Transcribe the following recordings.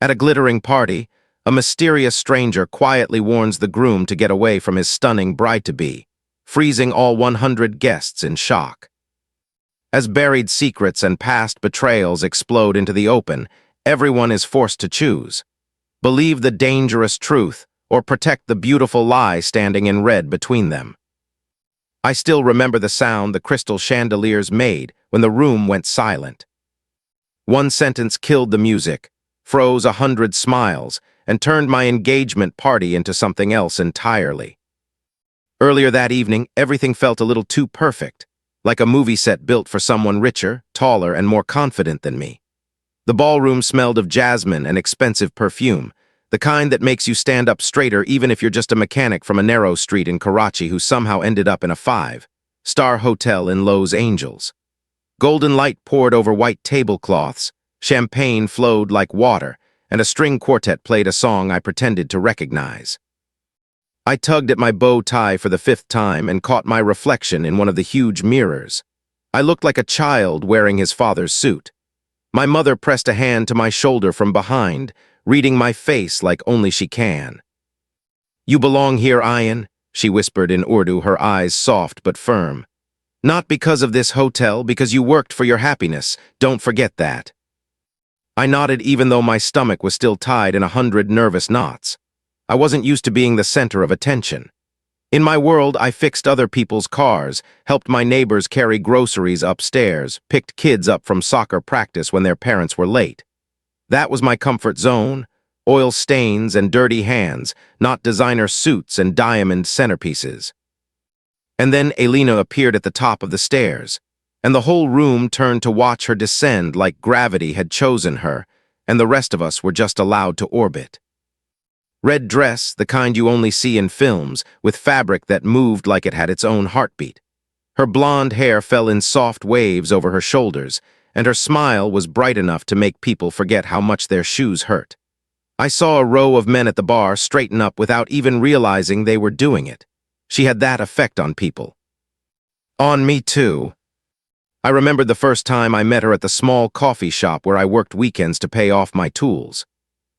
At a glittering party, a mysterious stranger quietly warns the groom to get away from his stunning bride-to-be, freezing all 100 guests in shock. As buried secrets and past betrayals explode into the open, everyone is forced to choose. Believe the dangerous truth or protect the beautiful lie standing in red between them. I still remember the sound the crystal chandeliers made when the room went silent. One sentence killed the music, froze 100 smiles, and turned my engagement party into something else entirely. Earlier that evening, everything felt a little too perfect, like a movie set built for someone richer, taller, and more confident than me. The ballroom smelled of jasmine and expensive perfume, the kind that makes you stand up straighter even if you're just a mechanic from a narrow street in Karachi who somehow ended up in a 5-star hotel in Los Angeles. Golden light poured over white tablecloths, champagne flowed like water, and a string quartet played a song I pretended to recognize. I tugged at my bow tie for the 5th time and caught my reflection in one of the huge mirrors. I looked like a child wearing his father's suit. My mother pressed a hand to my shoulder from behind, reading my face like only she can. "You belong here, Ayan," she whispered in Urdu, her eyes soft but firm. "Not because of this hotel, because you worked for your happiness. Don't forget that." I nodded even though my stomach was still tied in 100 nervous knots. I wasn't used to being the center of attention. In my world, I fixed other people's cars, helped my neighbors carry groceries upstairs, picked kids up from soccer practice when their parents were late. That was my comfort zone, oil stains and dirty hands, not designer suits and diamond centerpieces. And then Alina appeared at the top of the stairs, and the whole room turned to watch her descend like gravity had chosen her, and the rest of us were just allowed to orbit. Red dress, the kind you only see in films, with fabric that moved like it had its own heartbeat. Her blonde hair fell in soft waves over her shoulders, and her smile was bright enough to make people forget how much their shoes hurt. I saw a row of men at the bar straighten up without even realizing they were doing it. She had that effect on people. On me, too. I remembered the first time I met her at the small coffee shop where I worked weekends to pay off my tools.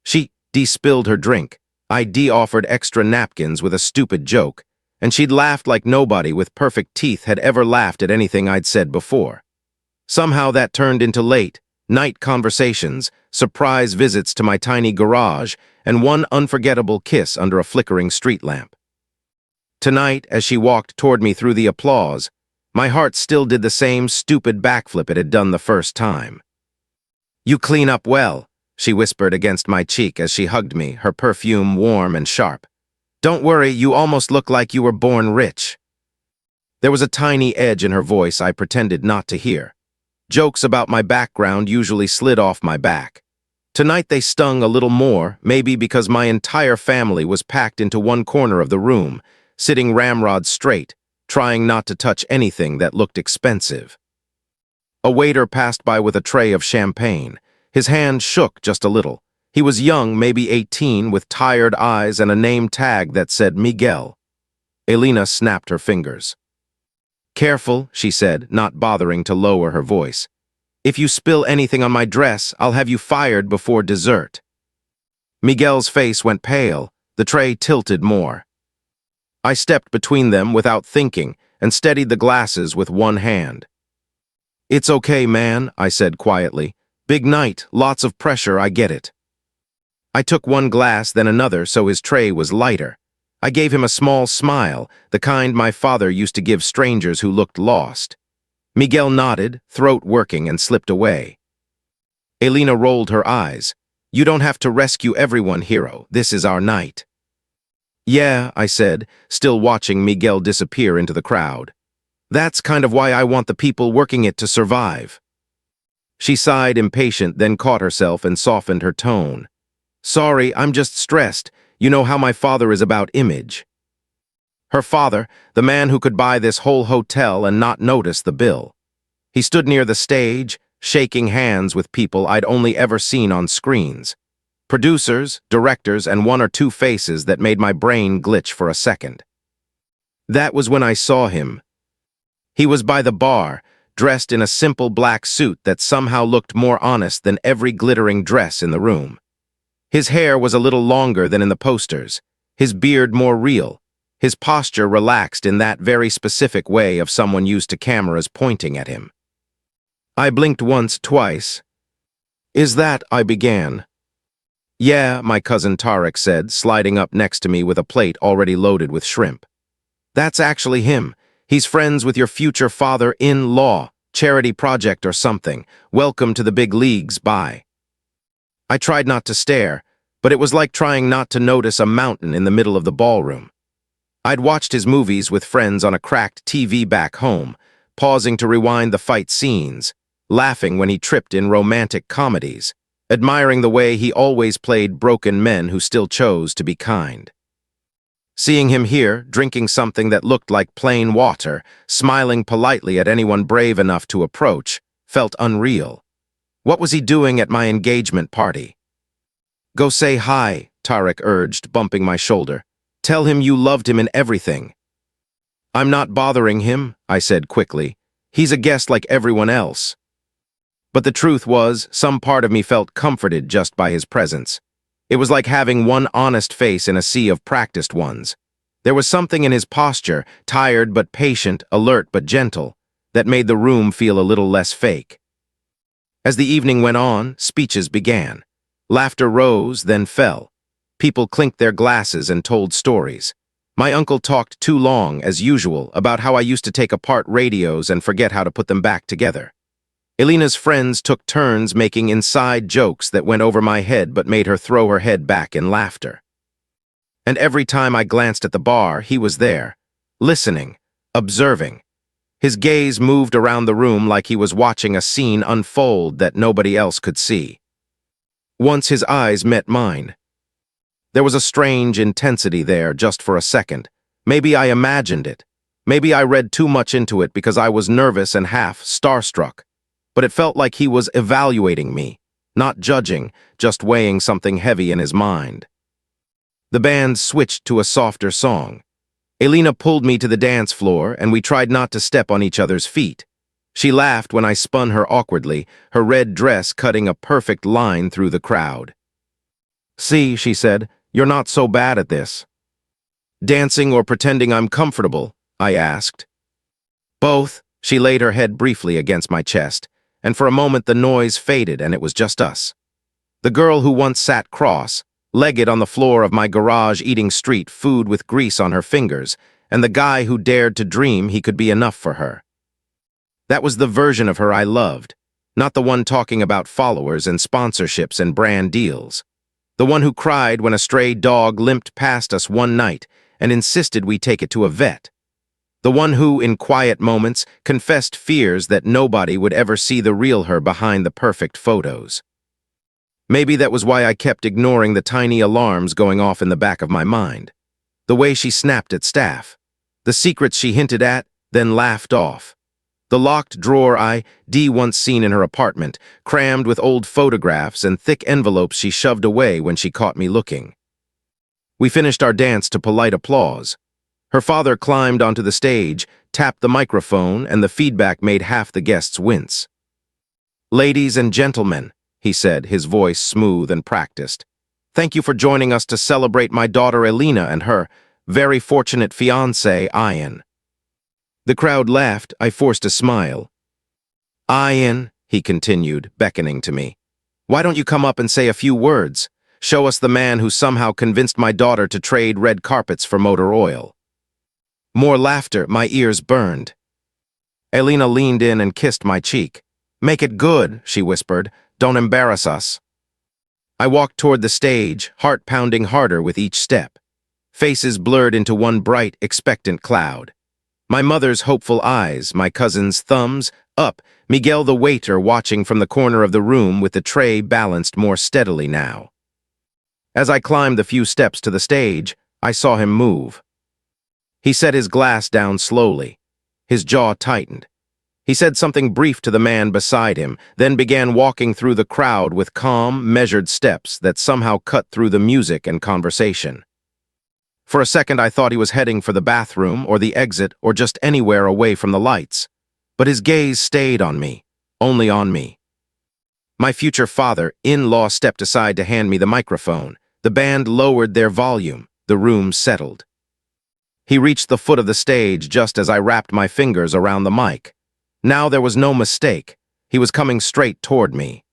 She de-spilled her drink. I de-offered extra napkins with a stupid joke, and she'd laughed like nobody with perfect teeth had ever laughed at anything I'd said before. Somehow that turned into late, night conversations, surprise visits to my tiny garage, and one unforgettable kiss under a flickering street lamp. Tonight, as she walked toward me through the applause, my heart still did the same stupid backflip it had done the first time. "You clean up well," she whispered against my cheek as she hugged me, her perfume warm and sharp. "Don't worry, you almost look like you were born rich." There was a tiny edge in her voice I pretended not to hear. Jokes about my background usually slid off my back. Tonight they stung a little more, maybe because my entire family was packed into one corner of the room, sitting ramrod straight, trying not to touch anything that looked expensive. A waiter passed by with a tray of champagne. His hand shook just a little. He was young, maybe 18, with tired eyes and a name tag that said Miguel. Alina snapped her fingers. "Careful," she said, not bothering to lower her voice. "If you spill anything on my dress, I'll have you fired before dessert." Miguel's face went pale. The tray tilted more. I stepped between them without thinking and steadied the glasses with one hand. "It's okay, man," I said quietly. "Big night, lots of pressure, I get it." I took one glass, then another, so his tray was lighter. I gave him a small smile, the kind my father used to give strangers who looked lost. Miguel nodded, throat working, and slipped away. Alina rolled her eyes. "You don't have to rescue everyone, hero. This is our night." "Yeah," I said, still watching Miguel disappear into the crowd. "That's kind of why I want the people working it to survive." She sighed impatient, then caught herself and softened her tone. "Sorry, I'm just stressed. You know how my father is about image." Her father, the man who could buy this whole hotel and not notice the bill. He stood near the stage, shaking hands with people I'd only ever seen on screens. Producers, directors, and one or two faces that made my brain glitch for a second. That was when I saw him. He was by the bar, dressed in a simple black suit that somehow looked more honest than every glittering dress in the room. His hair was a little longer than in the posters, his beard more real, his posture relaxed in that very specific way of someone used to cameras pointing at him. I blinked once, twice. "Is that?" I began. "Yeah," my cousin Tarek said, sliding up next to me with a plate already loaded with shrimp. "That's actually him. He's friends with your future father-in-law, charity project or something. Welcome to the big leagues, bye." I tried not to stare, but it was like trying not to notice a mountain in the middle of the ballroom. I'd watched his movies with friends on a cracked TV back home, pausing to rewind the fight scenes, laughing when he tripped in romantic comedies, admiring the way he always played broken men who still chose to be kind. Seeing him here, drinking something that looked like plain water, smiling politely at anyone brave enough to approach, felt unreal. What was he doing at my engagement party? "Go say hi," Tarek urged, bumping my shoulder. "Tell him you loved him in everything." "I'm not bothering him," I said quickly. "He's a guest like everyone else." But the truth was, some part of me felt comforted just by his presence. It was like having one honest face in a sea of practiced ones. There was something in his posture, tired but patient, alert but gentle, that made the room feel a little less fake. As the evening went on, speeches began. Laughter rose, then fell. People clinked their glasses and told stories. My uncle talked too long, as usual, about how I used to take apart radios and forget how to put them back together. Alina's friends took turns making inside jokes that went over my head but made her throw her head back in laughter. And every time I glanced at the bar, he was there, listening, observing. His gaze moved around the room like he was watching a scene unfold that nobody else could see. Once his eyes met mine. There was a strange intensity there just for a second. Maybe I imagined it. Maybe I read too much into it because I was nervous and half starstruck. But it felt like he was evaluating me, not judging, just weighing something heavy in his mind. The band switched to a softer song. Alina pulled me to the dance floor, and we tried not to step on each other's feet. She laughed when I spun her awkwardly, her red dress cutting a perfect line through the crowd. "See," she said, "you're not so bad at this." "Dancing or pretending I'm comfortable?" I asked. "Both." She laid her head briefly against my chest, and for a moment the noise faded and it was just us. The girl who once sat cross-legged on the floor of my garage eating street food with grease on her fingers, and the guy who dared to dream he could be enough for her. That was the version of her I loved, not the one talking about followers and sponsorships and brand deals. The one who cried when a stray dog limped past us one night and insisted we take it to a vet. The one who, in quiet moments, confessed fears that nobody would ever see the real her behind the perfect photos. Maybe that was why I kept ignoring the tiny alarms going off in the back of my mind. The way she snapped at staff. The secrets she hinted at, then laughed off. The locked drawer I'd once seen in her apartment, crammed with old photographs and thick envelopes she shoved away when she caught me looking. We finished our dance to polite applause. Her father climbed onto the stage, tapped the microphone, and the feedback made half the guests wince. "Ladies and gentlemen," he said, his voice smooth and practiced, "thank you for joining us to celebrate my daughter Alina and her very fortunate fiancé, Ayan." The crowd laughed. I forced a smile. "Ayan," he continued, beckoning to me, "why don't you come up and say a few words? Show us the man who somehow convinced my daughter to trade red carpets for motor oil." More laughter. My ears burned. Alina leaned in and kissed my cheek. "Make it good," she whispered. "Don't embarrass us." I walked toward the stage, heart pounding harder with each step. Faces blurred into one bright, expectant cloud. My mother's hopeful eyes, my cousin's thumbs up, Miguel the waiter watching from the corner of the room with the tray balanced more steadily now. As I climbed the few steps to the stage, I saw him move. He set his glass down slowly. His jaw tightened. He said something brief to the man beside him, then began walking through the crowd with calm, measured steps that somehow cut through the music and conversation. For a second I thought he was heading for the bathroom or the exit or just anywhere away from the lights. But his gaze stayed on me, only on me. My future father-in-law stepped aside to hand me the microphone. The band lowered their volume. The room settled. He reached the foot of the stage just as I wrapped my fingers around the mic. Now there was no mistake. He was coming straight toward me.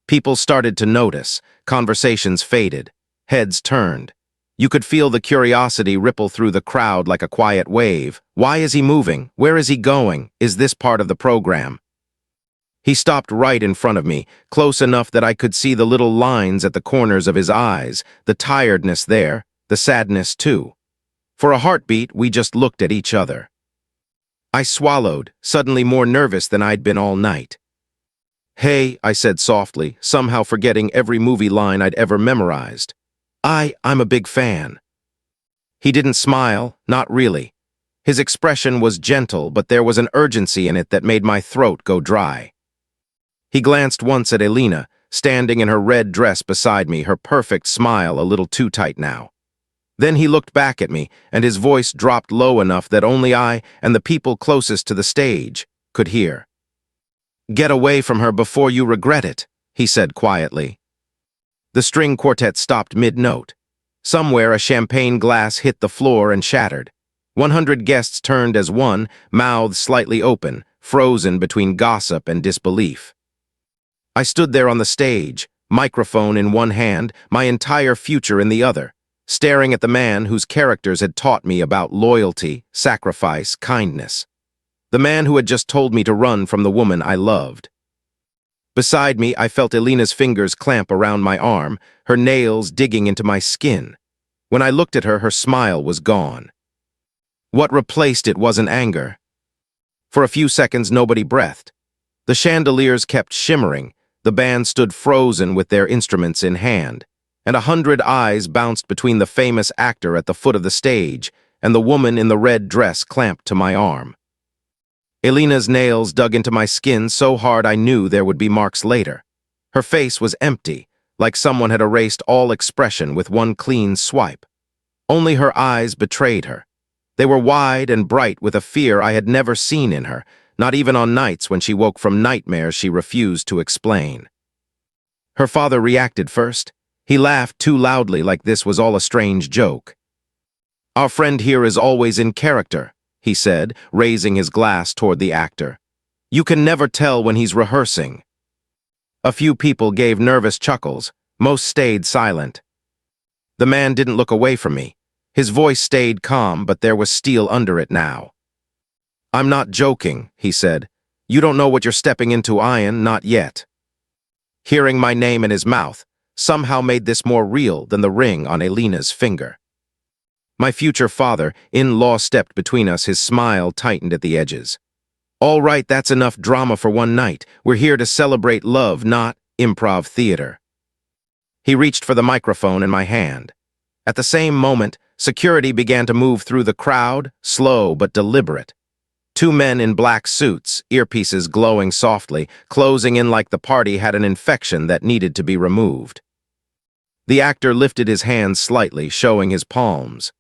People started to notice. Conversations faded. Heads turned. You could feel the curiosity ripple through the crowd like a quiet wave. Why is he moving? Where is he going? Is this part of the program? He stopped right in front of me, close enough that I could see the little lines at the corners of his eyes, the tiredness there, the sadness too. For a heartbeat, we just looked at each other. I swallowed, suddenly more nervous than I'd been all night. "Hey," I said softly, somehow forgetting every movie line I'd ever memorized. I'm a big fan." He didn't smile, not really. His expression was gentle, but there was an urgency in it that made my throat go dry. He glanced once at Alina, standing in her red dress beside me, her perfect smile a little too tight now. Then he looked back at me, and his voice dropped low enough that only I and the people closest to the stage could hear. "Get away from her before you regret it," he said quietly. The string quartet stopped mid-note. Somewhere a champagne glass hit the floor and shattered. 100 guests turned as one, mouths slightly open, frozen between gossip and disbelief. I stood there on the stage, microphone in one hand, my entire future in the other, staring at the man whose characters had taught me about loyalty, sacrifice, kindness. The man who had just told me to run from the woman I loved. Beside me, I felt Alina's fingers clamp around my arm, her nails digging into my skin. When I looked at her, her smile was gone. What replaced it wasn't anger. For a few seconds, nobody breathed. The chandeliers kept shimmering, the band stood frozen with their instruments in hand, and 100 eyes bounced between the famous actor at the foot of the stage and the woman in the red dress clamped to my arm. Alina's nails dug into my skin so hard I knew there would be marks later. Her face was empty, like someone had erased all expression with one clean swipe. Only her eyes betrayed her. They were wide and bright with a fear I had never seen in her, not even on nights when she woke from nightmares she refused to explain. Her father reacted first. He laughed too loudly like this was all a strange joke. "Our friend here is always in character," he said, raising his glass toward the actor. "You can never tell when he's rehearsing." A few people gave nervous chuckles. Most stayed silent. The man didn't look away from me. His voice stayed calm, but there was steel under it now. "I'm not joking," he said. "You don't know what you're stepping into, Ayan, not yet." Hearing my name in his mouth somehow made this more real than the ring on Alina's finger. My future father-in-law stepped between us, his smile tightened at the edges. "All right, that's enough drama for one night. We're here to celebrate love, not improv theater." He reached for the microphone in my hand. At the same moment, security began to move through the crowd, slow but deliberate. 2 men in black suits, earpieces glowing softly, closing in like the party had an infection that needed to be removed. The actor lifted his hands slightly, showing his palms.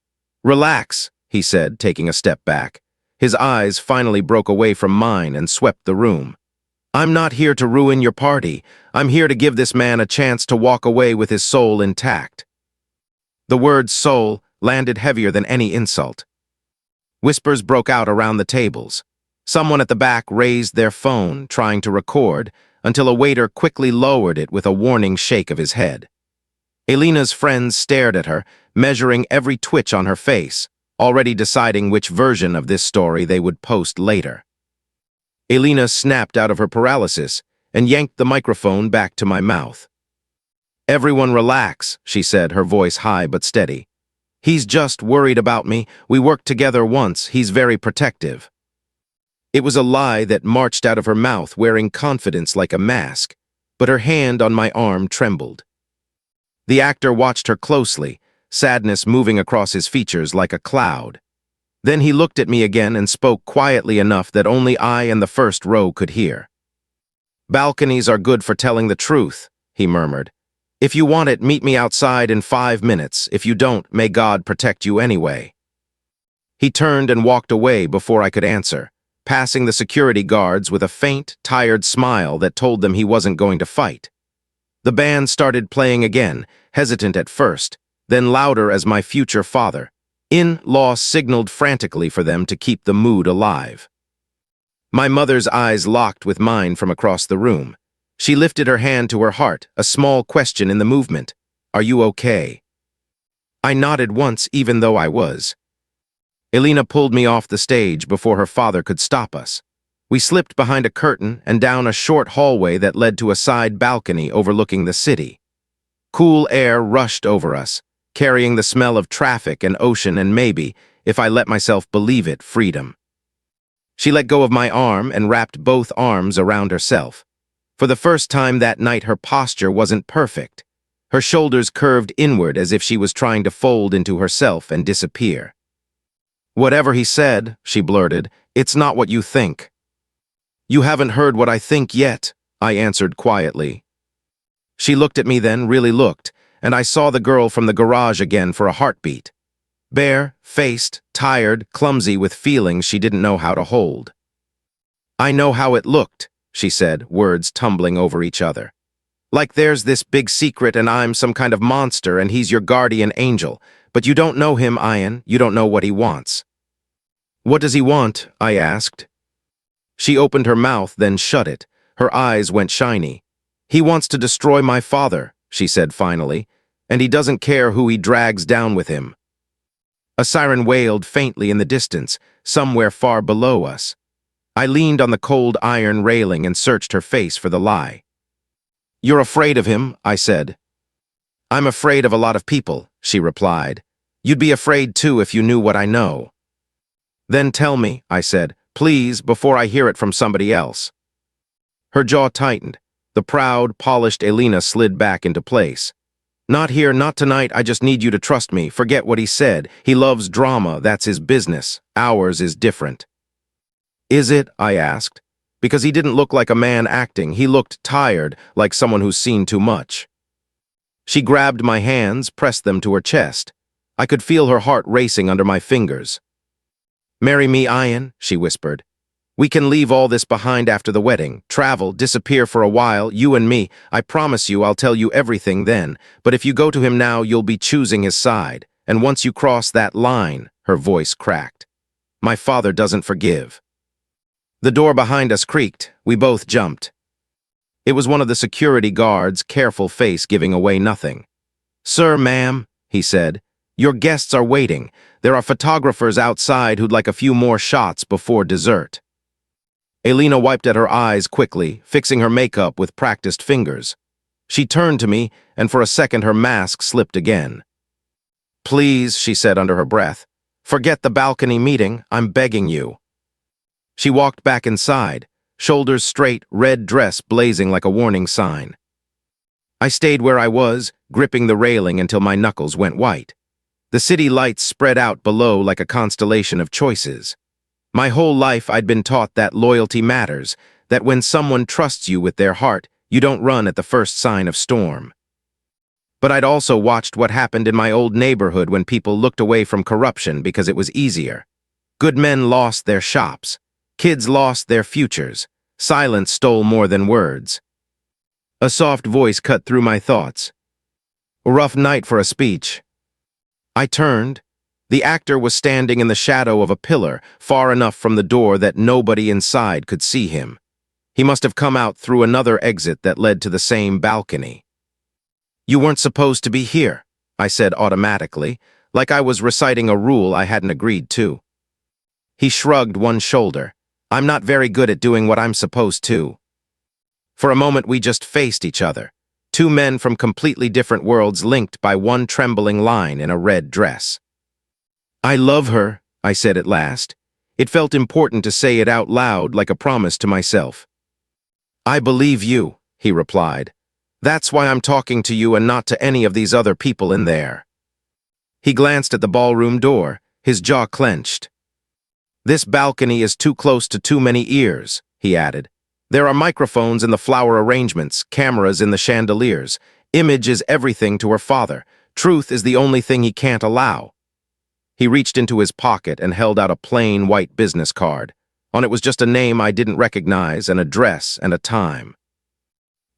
"Relax," he said, taking a step back. His eyes finally broke away from mine and swept the room. "I'm not here to ruin your party. I'm here to give this man a chance to walk away with his soul intact." The word soul landed heavier than any insult. Whispers broke out around the tables. Someone at the back raised their phone, trying to record, until a waiter quickly lowered it with a warning shake of his head. Alina's friends stared at her, measuring every twitch on her face, already deciding which version of this story they would post later. Alina snapped out of her paralysis and yanked the microphone back to my mouth. "Everyone relax," she said, her voice high but steady. "He's just worried about me. We worked together once. He's very protective." It was a lie that marched out of her mouth, wearing confidence like a mask, but her hand on my arm trembled. The actor watched her closely, sadness moving across his features like a cloud. Then he looked at me again and spoke quietly enough that only I and the first row could hear. "Balconies are good for telling the truth," he murmured. "If you want it, meet me outside in 5 minutes. If you don't, may God protect you anyway." He turned and walked away before I could answer. passing the security guards with a faint, tired smile that told them he wasn't going to fight. The band started playing again, hesitant at first, then louder as my future father. In-law signaled frantically for them to keep the mood alive. My mother's eyes locked with mine from across the room. She lifted her hand to her heart, a small question in the movement. "Are you okay?" I nodded once, even though I was. Alina pulled me off the stage before her father could stop us. We slipped behind a curtain and down a short hallway that led to a side balcony overlooking the city. Cool air rushed over us, carrying the smell of traffic and ocean and maybe, if I let myself believe it, freedom. She let go of my arm and wrapped both arms around herself. For the first time that night, her posture wasn't perfect. Her shoulders curved inward as if she was trying to fold into herself and disappear. "Whatever he said," she blurted, "it's not what you think." "You haven't heard what I think yet," I answered quietly. She looked at me then, really looked, and I saw the girl from the garage again for a heartbeat. Bare-faced, tired, clumsy with feelings she didn't know how to hold. "I know how it looked," she said, words tumbling over each other. "Like there's this big secret and I'm some kind of monster and he's your guardian angel. But you don't know him, Ayan. You don't know what he wants." "What does he want?" I asked. She opened her mouth, then shut it. Her eyes went shiny. "He wants to destroy my father," she said finally, "and he doesn't care who he drags down with him." A siren wailed faintly in the distance, somewhere far below us. I leaned on the cold iron railing and searched her face for the lie. "You're afraid of him," I said. "I'm afraid of a lot of people," she replied. "You'd be afraid too if you knew what I know." "Then tell me," I said, "please, before I hear it from somebody else." Her jaw tightened. The proud, polished Alina slid back into place. "Not here, not tonight. I just need you to trust me. Forget what he said. He loves drama. That's his business. Ours is different." "Is it?" I asked. Because he didn't look like a man acting. He looked tired, like someone who's seen too much. She grabbed my hands, pressed them to her chest. I could feel her heart racing under my fingers. "Marry me, Ayan," she whispered. "We can leave all this behind after the wedding, travel, disappear for a while, you and me. I promise you I'll tell you everything then. But if you go to him now, you'll be choosing his side. And once you cross that line," her voice cracked, "my father doesn't forgive." The door behind us creaked. We both jumped. It was one of the security guards, careful face giving away nothing. "Sir, ma'am," he said, "your guests are waiting. There are photographers outside who'd like a few more shots before dessert." Alina wiped at her eyes quickly, fixing her makeup with practiced fingers. She turned to me, and for a second her mask slipped again. "Please," she said under her breath, "forget the balcony meeting. I'm begging you." She walked back inside, shoulders straight, red dress blazing like a warning sign. I stayed where I was, gripping the railing until my knuckles went white. The city lights spread out below like a constellation of choices. My whole life I'd been taught that loyalty matters, that when someone trusts you with their heart, you don't run at the first sign of storm. But I'd also watched what happened in my old neighborhood when people looked away from corruption because it was easier. Good men lost their shops. Kids lost their futures. Silence stole more than words. A soft voice cut through my thoughts. "A rough night for a speech." I turned. The actor was standing in the shadow of a pillar, far enough from the door that nobody inside could see him. He must have come out through another exit that led to the same balcony. "You weren't supposed to be here," I said automatically, like I was reciting a rule I hadn't agreed to. He shrugged one shoulder. "I'm not very good at doing what I'm supposed to." For a moment we just faced each other, two men from completely different worlds linked by one trembling line in a red dress. "I love her," I said at last. It felt important to say it out loud like a promise to myself. "I believe you," he replied. "That's why I'm talking to you and not to any of these other people in there." He glanced at the ballroom door, his jaw clenched. "This balcony is too close to too many ears," he added. "There are microphones in the flower arrangements, cameras in the chandeliers. Image is everything to her father. Truth is the only thing he can't allow." He reached into his pocket and held out a plain white business card. On it was just a name I didn't recognize, an address, and a time.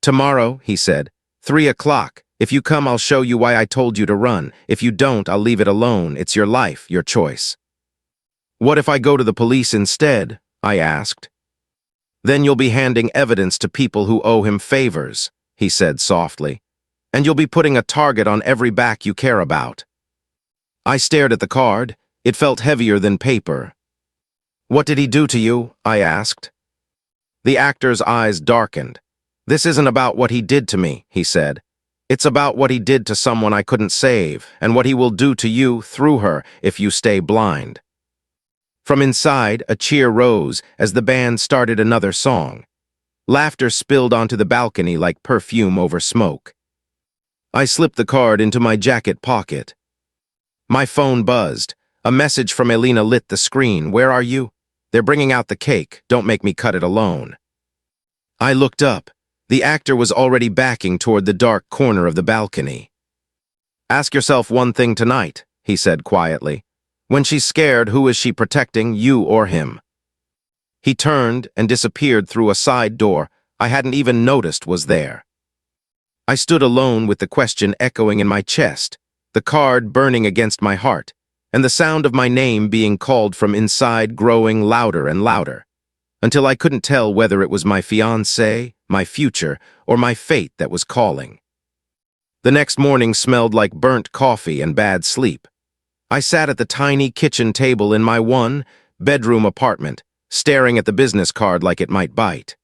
"Tomorrow," he said, 3 o'clock. If you come, I'll show you why I told you to run. If you don't, I'll leave it alone. It's your life, your choice." "What if I go to the police instead?" I asked. "Then you'll be handing evidence to people who owe him favors," he said softly. "And you'll be putting a target on every back you care about." I stared at the card. It felt heavier than paper. "What did he do to you?" I asked. The actor's eyes darkened. "This isn't about what he did to me," he said. "It's about what he did to someone I couldn't save, and what he will do to you through her if you stay blind." From inside, a cheer rose as the band started another song. Laughter spilled onto the balcony like perfume over smoke. I slipped the card into my jacket pocket. My phone buzzed. A message from Alina lit the screen. "Where are you?" "They're bringing out the cake. Don't make me cut it alone." I looked up. The actor was already backing toward the dark corner of the balcony. "Ask yourself one thing tonight," he said quietly. "When she's scared, who is she protecting, you or him?" He turned and disappeared through a side door I hadn't even noticed was there. I stood alone with the question echoing in my chest, the card burning against my heart, and the sound of my name being called from inside growing louder and louder, until I couldn't tell whether it was my fiancé, my future, or my fate that was calling. The next morning smelled like burnt coffee and bad sleep. I sat at the tiny kitchen table in my one-bedroom apartment, staring at the business card like it might bite.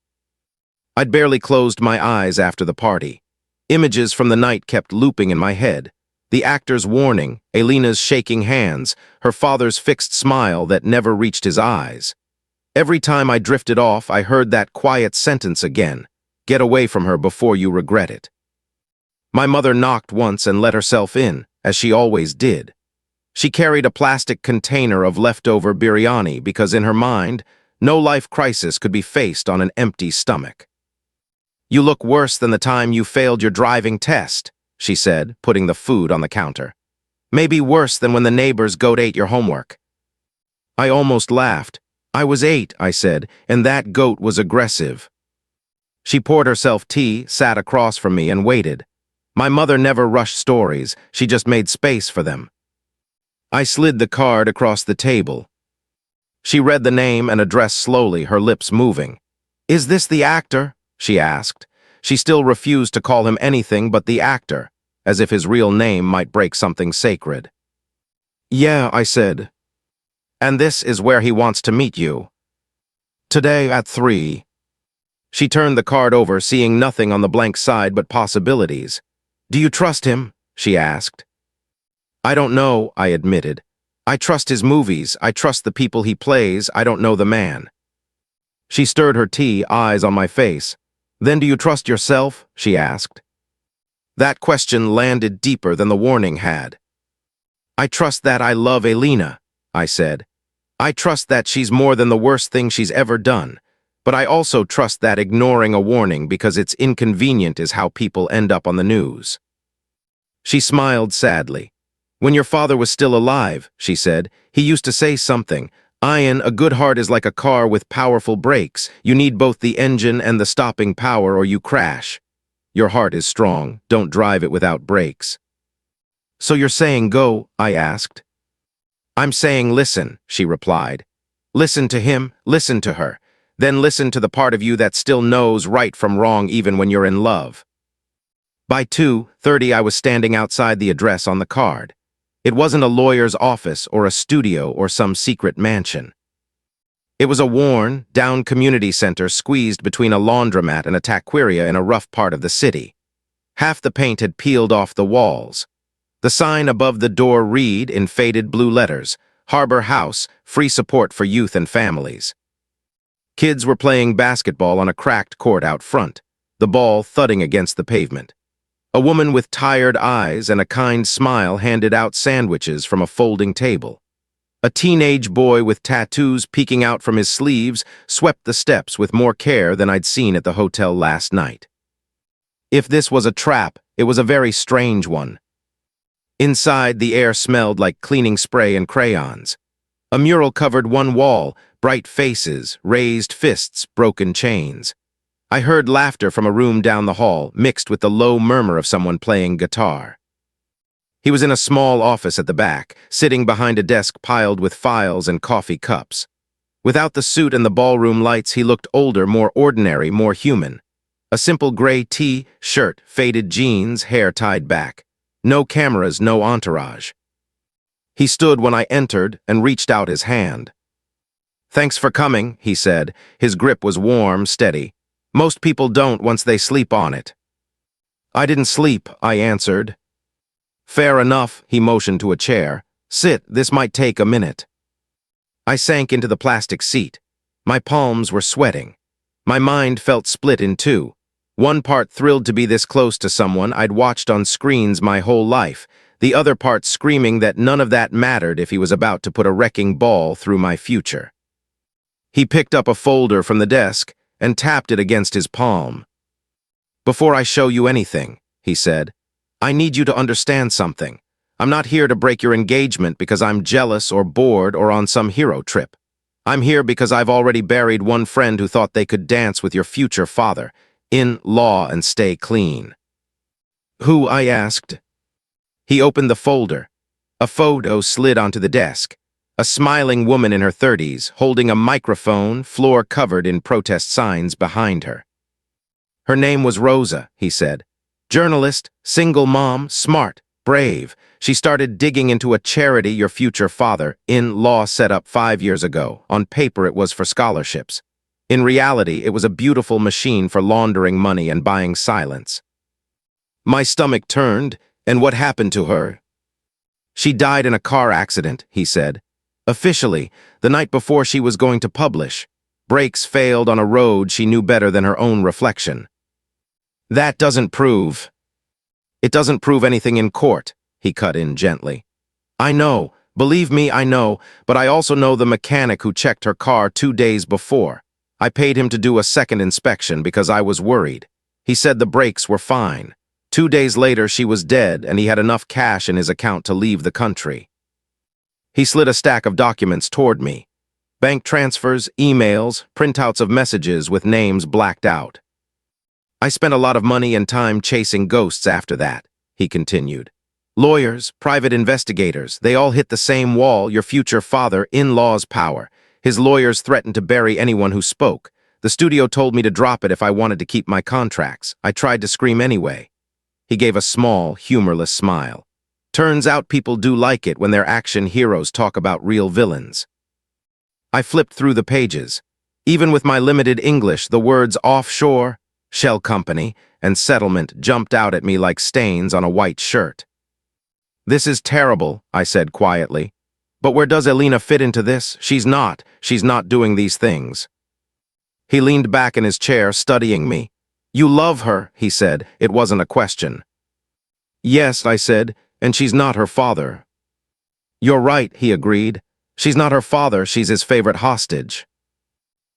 I'd barely closed my eyes after the party. Images from the night kept looping in my head. The actor's warning, Alina's shaking hands, her father's fixed smile that never reached his eyes. Every time I drifted off, I heard that quiet sentence again, "Get away from her before you regret it." My mother knocked once and let herself in, as she always did. She carried a plastic container of leftover biryani because in her mind, no life crisis could be faced on an empty stomach. "You look worse than the time you failed your driving test," she said, putting the food on the counter. "Maybe worse than when the neighbor's goat ate your homework." I almost laughed. "I was 8, I said, and that goat was aggressive." She poured herself tea, sat across from me, and waited. My mother never rushed stories, she just made space for them. I slid the card across the table. She read the name and address slowly, her lips moving. "Is this the actor?" she asked. She still refused to call him anything but the actor, as if his real name might break something sacred. "Yeah," I said. "And this is where he wants to meet you. Today at 3. She turned the card over, seeing nothing on the blank side but possibilities. "Do you trust him?" she asked. "I don't know," I admitted. "I trust his movies. I trust the people he plays. I don't know the man." She stirred her tea, eyes on my face. "Then do you trust yourself?" she asked. That question landed deeper than the warning had. "I trust that I love Alina," I said. "I trust that she's more than the worst thing she's ever done. But I also trust that ignoring a warning because it's inconvenient is how people end up on the news." She smiled sadly. "When your father was still alive," she said, "he used to say something. Ayan, a good heart is like a car with powerful brakes. You need both the engine and the stopping power or you crash. Your heart is strong. Don't drive it without brakes." "So you're saying go?" I asked. "I'm saying listen," she replied. "Listen to him, listen to her. Then listen to the part of you that still knows right from wrong even when you're in love." By 2:30, I was standing outside the address on the card. It wasn't a lawyer's office or a studio or some secret mansion. It was a worn, down community center squeezed between a laundromat and a taqueria in a rough part of the city. Half the paint had peeled off the walls. The sign above the door read, in faded blue letters, "Harbor House, free support for youth and families." Kids were playing basketball on a cracked court out front, the ball thudding against the pavement. A woman with tired eyes and a kind smile handed out sandwiches from a folding table. A teenage boy with tattoos peeking out from his sleeves swept the steps with more care than I'd seen at the hotel last night. If this was a trap, it was a very strange one. Inside, the air smelled like cleaning spray and crayons. A mural covered one wall, bright faces, raised fists, broken chains. I heard laughter from a room down the hall, mixed with the low murmur of someone playing guitar. He was in a small office at the back, sitting behind a desk piled with files and coffee cups. Without the suit and the ballroom lights, he looked older, more ordinary, more human. A simple gray T-shirt, faded jeans, hair tied back. No cameras, no entourage. He stood when I entered and reached out his hand. "Thanks for coming," he said. His grip was warm, steady. "Most people don't once they sleep on it." "I didn't sleep," I answered. "Fair enough," he motioned to a chair. "Sit, this might take a minute." I sank into the plastic seat. My palms were sweating. My mind felt split in two. One part thrilled to be this close to someone I'd watched on screens my whole life, the other part screaming that none of that mattered if he was about to put a wrecking ball through my future. He picked up a folder from the desk and tapped it against his palm. "Before I show you anything," he said, "I need you to understand something. I'm not here to break your engagement because I'm jealous or bored or on some hero trip. I'm here because I've already buried one friend who thought they could dance with your future father, in law and stay clean." "Who?" I asked. He opened the folder. A photo slid onto the desk. A smiling woman in her 30s, holding a microphone, floor covered in protest signs behind her. "Her name was Rosa," he said. "Journalist, single mom, smart, brave. She started digging into a charity your future father, in law, set up 5 years ago. On paper, it was for scholarships. In reality, it was a beautiful machine for laundering money and buying silence." My stomach turned. "And what happened to her?" "She died in a car accident," he said. "Officially, the night before she was going to publish. Brakes failed on a road she knew better than her own reflection." "That doesn't prove—" "It doesn't prove anything in court," he cut in gently. "I know, believe me, I know, but I also know the mechanic who checked her car 2 days before. I paid him to do a second inspection because I was worried. He said the brakes were fine. 2 days later, she was dead, and he had enough cash in his account to leave the country." He slid a stack of documents toward me. Bank transfers, emails, printouts of messages with names blacked out. "I spent a lot of money and time chasing ghosts after that," he continued. "Lawyers, private investigators, they all hit the same wall, your future father, in-law's power. His lawyers threatened to bury anyone who spoke. The studio told me to drop it if I wanted to keep my contracts. I tried to scream anyway." He gave a small, humorless smile. "Turns out people do like it when their action heroes talk about real villains." I flipped through the pages. Even with my limited English, the words offshore, shell company, and settlement jumped out at me like stains on a white shirt. "This is terrible," I said quietly. "But where does Alina fit into this? She's not doing these things." He leaned back in his chair, studying me. "You love her," he said. It wasn't a question. "Yes," I said, "and she's not her father." "You're right," he agreed. "She's not her father, she's his favorite hostage."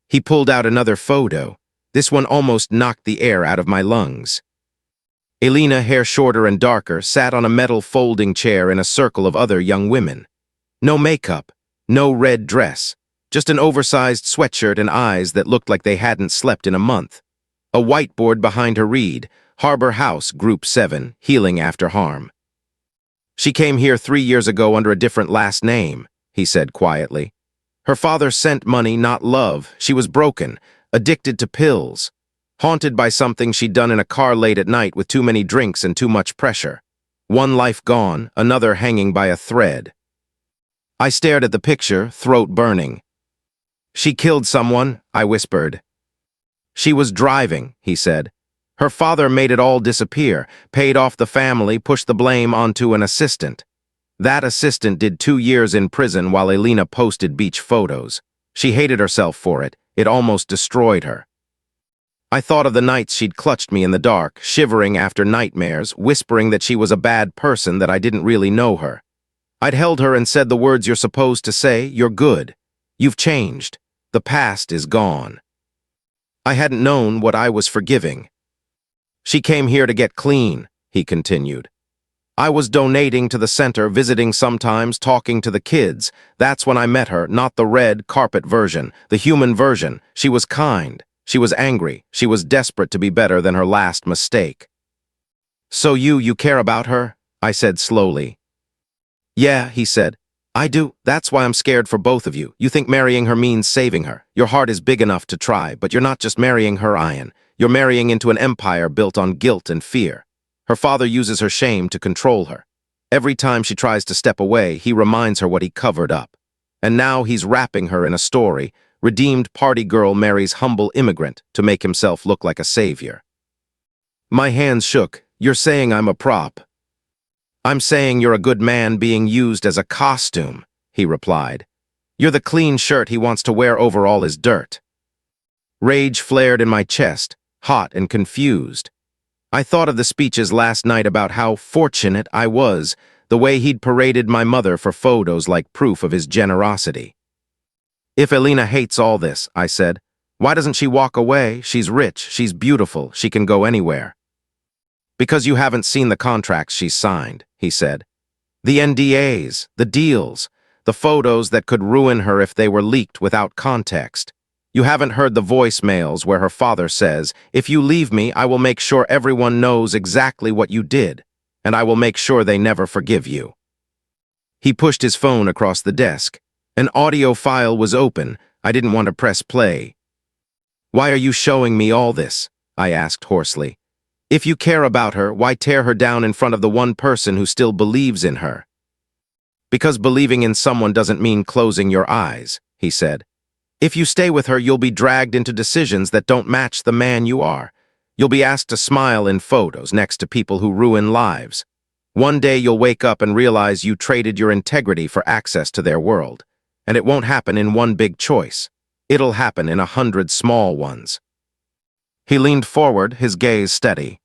He pulled out another photo. This one almost knocked the air out of my lungs. Alina, hair shorter and darker, sat on a metal folding chair in a circle of other young women. No makeup, no red dress, just an oversized sweatshirt and eyes that looked like they hadn't slept in a month. A whiteboard behind her read, Harbor House, Group 7, Healing After Harm. "She came here 3 years ago under a different last name," he said quietly. "Her father sent money, not love. She was broken, addicted to pills, haunted by something she'd done in a car late at night with too many drinks and too much pressure. One life gone, another hanging by a thread." I stared at the picture, throat burning. "She killed someone," I whispered. "She was driving," he said. "Her father made it all disappear, paid off the family, pushed the blame onto an assistant. That assistant did 2 years in prison while Alina posted beach photos. She hated herself for it. It almost destroyed her." I thought of the nights she'd clutched me in the dark, shivering after nightmares, whispering that she was a bad person, that I didn't really know her. I'd held her and said the words you're supposed to say: "You're good. You've changed. The past is gone." I hadn't known what I was forgiving. "She came here to get clean," he continued. I was donating to the center, visiting sometimes, talking to the kids. That's when I met her, not the red carpet version, the human version. She was kind. She was angry. She was desperate to be better than her last mistake. So you care about her? I said slowly. Yeah, he said. I do. That's why I'm scared for both of you. You think marrying her means saving her. Your heart is big enough to try, but you're not just marrying her, Ayan. You're marrying into an empire built on guilt and fear. Her father uses her shame to control her. Every time she tries to step away, he reminds her what he covered up. And now he's wrapping her in a story. Redeemed party girl marries humble immigrant to make himself look like a savior. My hands shook. You're saying I'm a prop. I'm saying you're a good man being used as a costume, he replied. You're the clean shirt he wants to wear over all his dirt. Rage flared in my chest, hot and confused. I thought of the speeches last night about how fortunate I was, the way he'd paraded my mother for photos like proof of his generosity. If Alina hates all this, I said, why doesn't she walk away? She's rich, she's beautiful, she can go anywhere. Because you haven't seen the contracts she's signed, he said. The NDAs, the deals, the photos that could ruin her if they were leaked without context. You haven't heard the voicemails where her father says, if you leave me, I will make sure everyone knows exactly what you did, and I will make sure they never forgive you. He pushed his phone across the desk. An audio file was open. I didn't want to press play. Why are you showing me all this? I asked hoarsely. If you care about her, why tear her down in front of the one person who still believes in her? Because believing in someone doesn't mean closing your eyes, he said. If you stay with her, you'll be dragged into decisions that don't match the man you are. You'll be asked to smile in photos next to people who ruin lives. One day you'll wake up and realize you traded your integrity for access to their world. And it won't happen in one big choice. It'll happen in 100 small ones. He leaned forward, his gaze steady.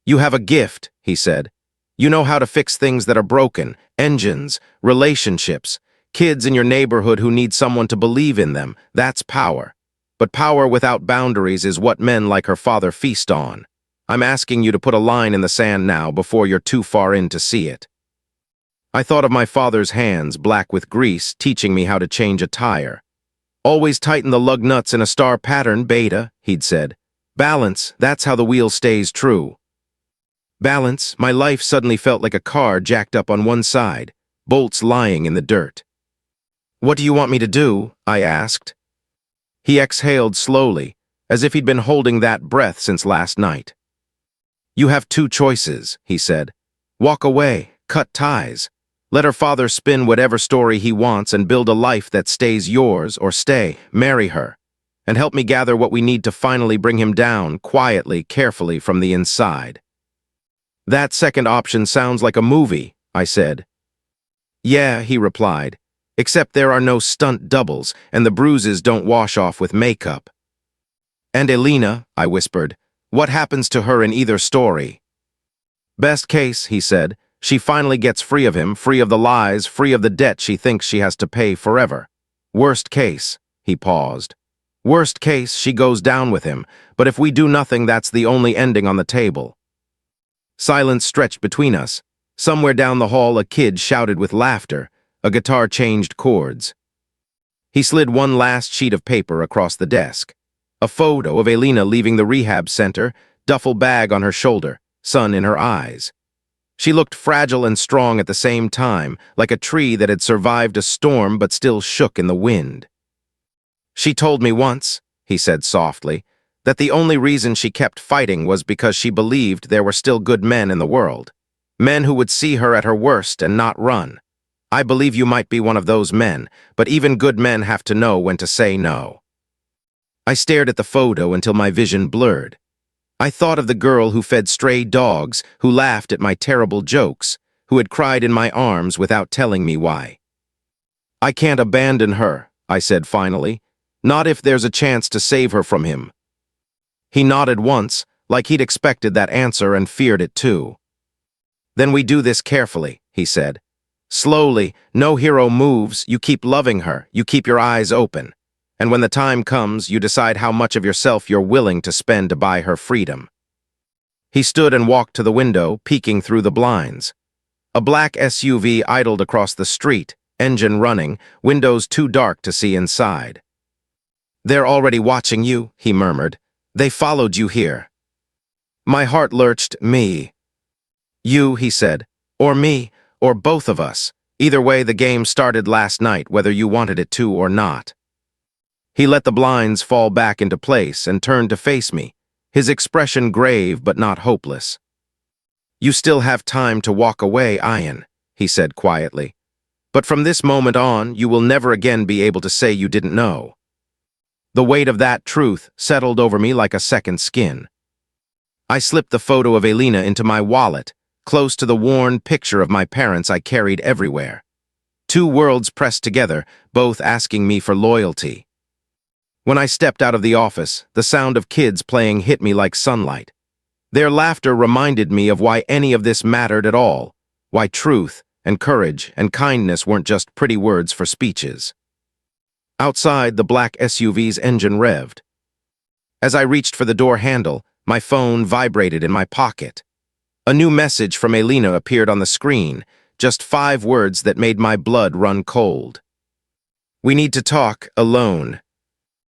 You have a gift, he said. You know how to fix things that are broken, engines, relationships, kids in your neighborhood who need someone to believe in them. That's power. But power without boundaries is what men like her father feast on. I'm asking you to put a line in the sand now before you're too far in to see it. I thought of my father's hands, black with grease, teaching me how to change a tire. Always tighten the lug nuts in a star pattern, beta, he'd said. Balance, that's how the wheel stays true. Balance, my life suddenly felt like a car jacked up on one side, bolts lying in the dirt. What do you want me to do? I asked. He exhaled slowly, as if he'd been holding that breath since last night. You have two choices, he said. Walk away, cut ties. Let her father spin whatever story he wants and build a life that stays yours, or stay, marry her, and help me gather what we need to finally bring him down, quietly, carefully, from the inside. That second option sounds like a movie, I said. Yeah, he replied, except there are no stunt doubles, and the bruises don't wash off with makeup. And Alina, I whispered, what happens to her in either story? Best case, he said, she finally gets free of him, free of the lies, free of the debt she thinks she has to pay forever. Worst case, he paused. Worst case, she goes down with him, but if we do nothing, that's the only ending on the table. Silence stretched between us. Somewhere down the hall, a kid shouted with laughter. A guitar changed chords. He slid one last sheet of paper across the desk. A photo of Alina leaving the rehab center, duffel bag on her shoulder, sun in her eyes. She looked fragile and strong at the same time, like a tree that had survived a storm but still shook in the wind. She told me once, he said softly, that the only reason she kept fighting was because she believed there were still good men in the world. Men who would see her at her worst and not run. I believe you might be one of those men, but even good men have to know when to say no. I stared at the photo until my vision blurred. I thought of the girl who fed stray dogs, who laughed at my terrible jokes, who had cried in my arms without telling me why. I can't abandon her, I said finally, not if there's a chance to save her from him. He nodded once, like he'd expected that answer and feared it too. Then we do this carefully, he said. Slowly, no hero moves, you keep loving her, you keep your eyes open. And when the time comes, you decide how much of yourself you're willing to spend to buy her freedom. He stood and walked to the window, peeking through the blinds. A black SUV idled across the street, engine running, windows too dark to see inside. "They're already watching you," he murmured. "They followed you here." My heart lurched. "Me." "You," he said. "Or me, or both of us. Either way, the game started last night, whether you wanted it to or not." He let the blinds fall back into place and turned to face me, his expression grave but not hopeless. "You still have time to walk away, Ayan," he said quietly. "But from this moment on, you will never again be able to say you didn't know." The weight of that truth settled over me like a second skin. I slipped the photo of Alina into my wallet, close to the worn picture of my parents I carried everywhere. Two worlds pressed together, both asking me for loyalty. When I stepped out of the office, the sound of kids playing hit me like sunlight. Their laughter reminded me of why any of this mattered at all, why truth and courage and kindness weren't just pretty words for speeches. Outside, the black SUV's engine revved. As I reached for the door handle, my phone vibrated in my pocket. A new message from Alina appeared on the screen, just 5 words that made my blood run cold. "We need to talk, alone,"